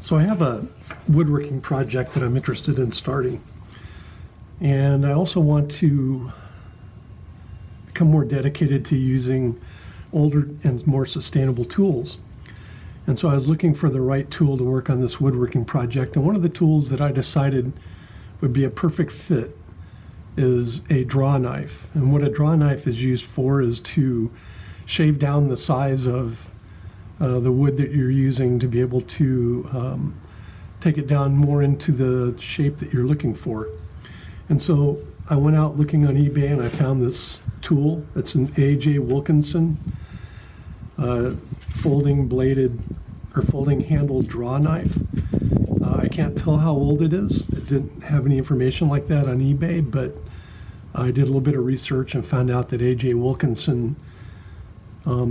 So I have a woodworking project that I'm interested in starting. And I also want to become more dedicated to using older and more sustainable tools. And so I was looking for the right tool to work on this woodworking project. And one of the tools that I decided would be a perfect fit is a draw knife. And what a draw knife is used for is to shave down the size of the wood that you're using to be able to take it down more into the shape that you're looking for. And so I went out looking on eBay and I found this tool. It's an AJ Wilkinson folding bladed or folding handled draw knife. I can't tell how old it is. It didn't have any information like that on eBay, but I did a little bit of research and found out that AJ Wilkinson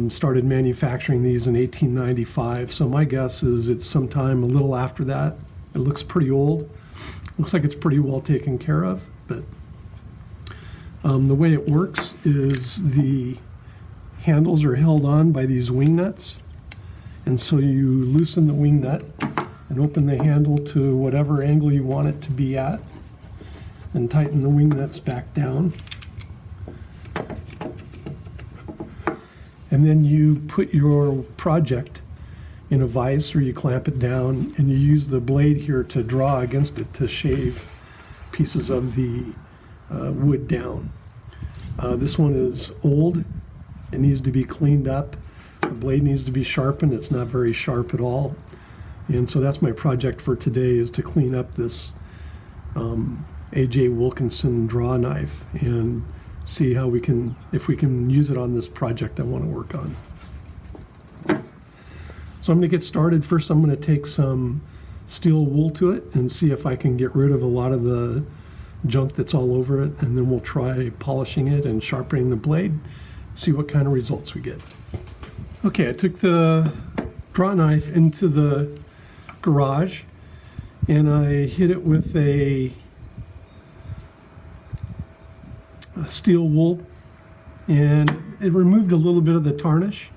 started manufacturing these in 1895. So my guess is it's sometime a little after that. It looks pretty old. Looks like it's pretty well taken care of, but the way it works is the handles are held on by these wing nuts. And so you loosen the wing nut and open the handle to whatever angle you want it to be at and tighten the wing nuts back down. And then you put your project in a vise or you clamp it down and you use the blade here to draw against it to shave pieces of the wood down. This one is old. It needs to be cleaned up. The blade needs to be sharpened. It's not very sharp at all. And so that's my project for today, is to clean up this AJ Wilkinson draw knife and see how we can, if we can use it on this project I want to work on. So I'm going to get started. First, I'm going to take some steel wool to it and see if I can get rid of a lot of the junk that's all over it, and then we'll try polishing it and sharpening the blade, see what kind of results we get. Okay, I took the draw knife into the garage and I hit it with a steel wool, and it removed a little bit of the tarnish,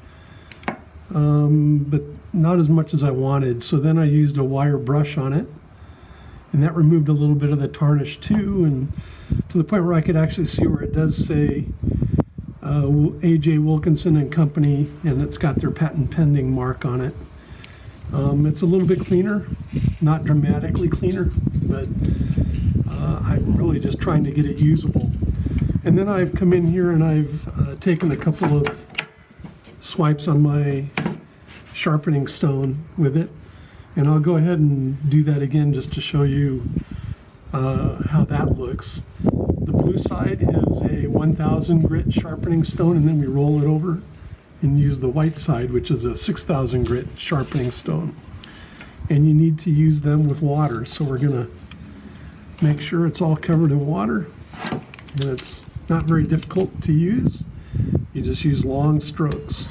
but not as much as I wanted. So then I used a wire brush on it, and that removed a little bit of the tarnish too, and to the point where I could actually see where it does say AJ Wilkinson and Company, and it's got their patent pending mark on it. It's a little bit cleaner, not dramatically cleaner, but I'm really just trying to get it usable. And then I've come in here and I've taken a couple of swipes on my sharpening stone with it, and I'll go ahead and do that again just to show you how that looks. The blue side is a 1000 grit sharpening stone, and then we roll it over and use the white side, which is a 6000 grit sharpening stone. And you need to use them with water, so we're going to make sure it's all covered in water, and it's not very difficult to use. You just use long strokes.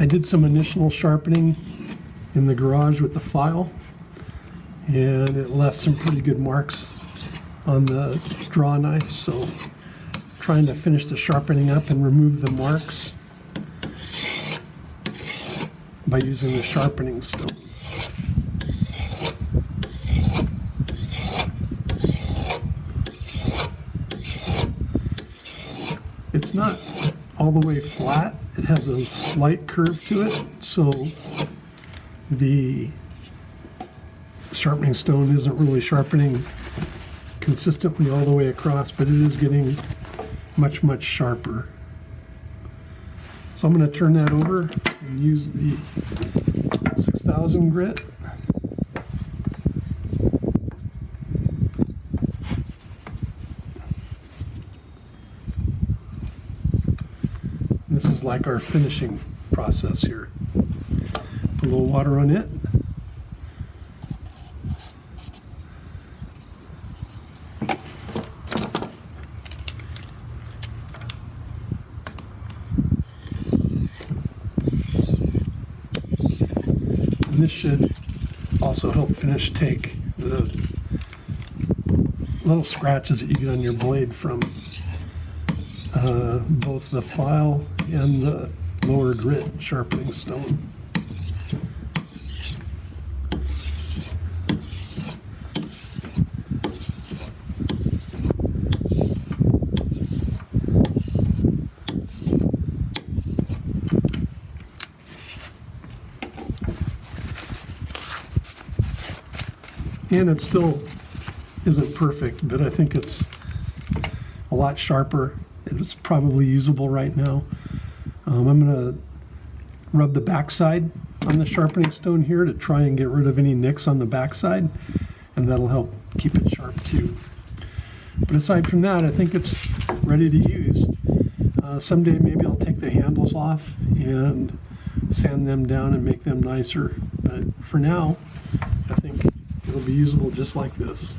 I did some initial sharpening in the garage with the file, and it left some pretty good marks on the draw knife, so trying to finish the sharpening up and remove the marks by using the sharpening stone. It's not all the way flat. It has a slight curve to it, so the sharpening stone isn't really sharpening consistently all the way across, but it is getting much, much sharper. So I'm going to turn that over and use the 6000 grit. This is like our finishing process here. Put a little water on it. And this should also help finish take the little scratches that you get on your blade from both the file and the lower grit sharpening stone. And it still isn't perfect, but I think it's a lot sharper. It's probably usable right now. I'm going to rub the backside on the sharpening stone here to try and get rid of any nicks on the backside, and that'll help keep it sharp too. But aside from that, I think it's ready to use. Someday maybe I'll take the handles off and sand them down and make them nicer. But for now, I think it'll be usable just like this.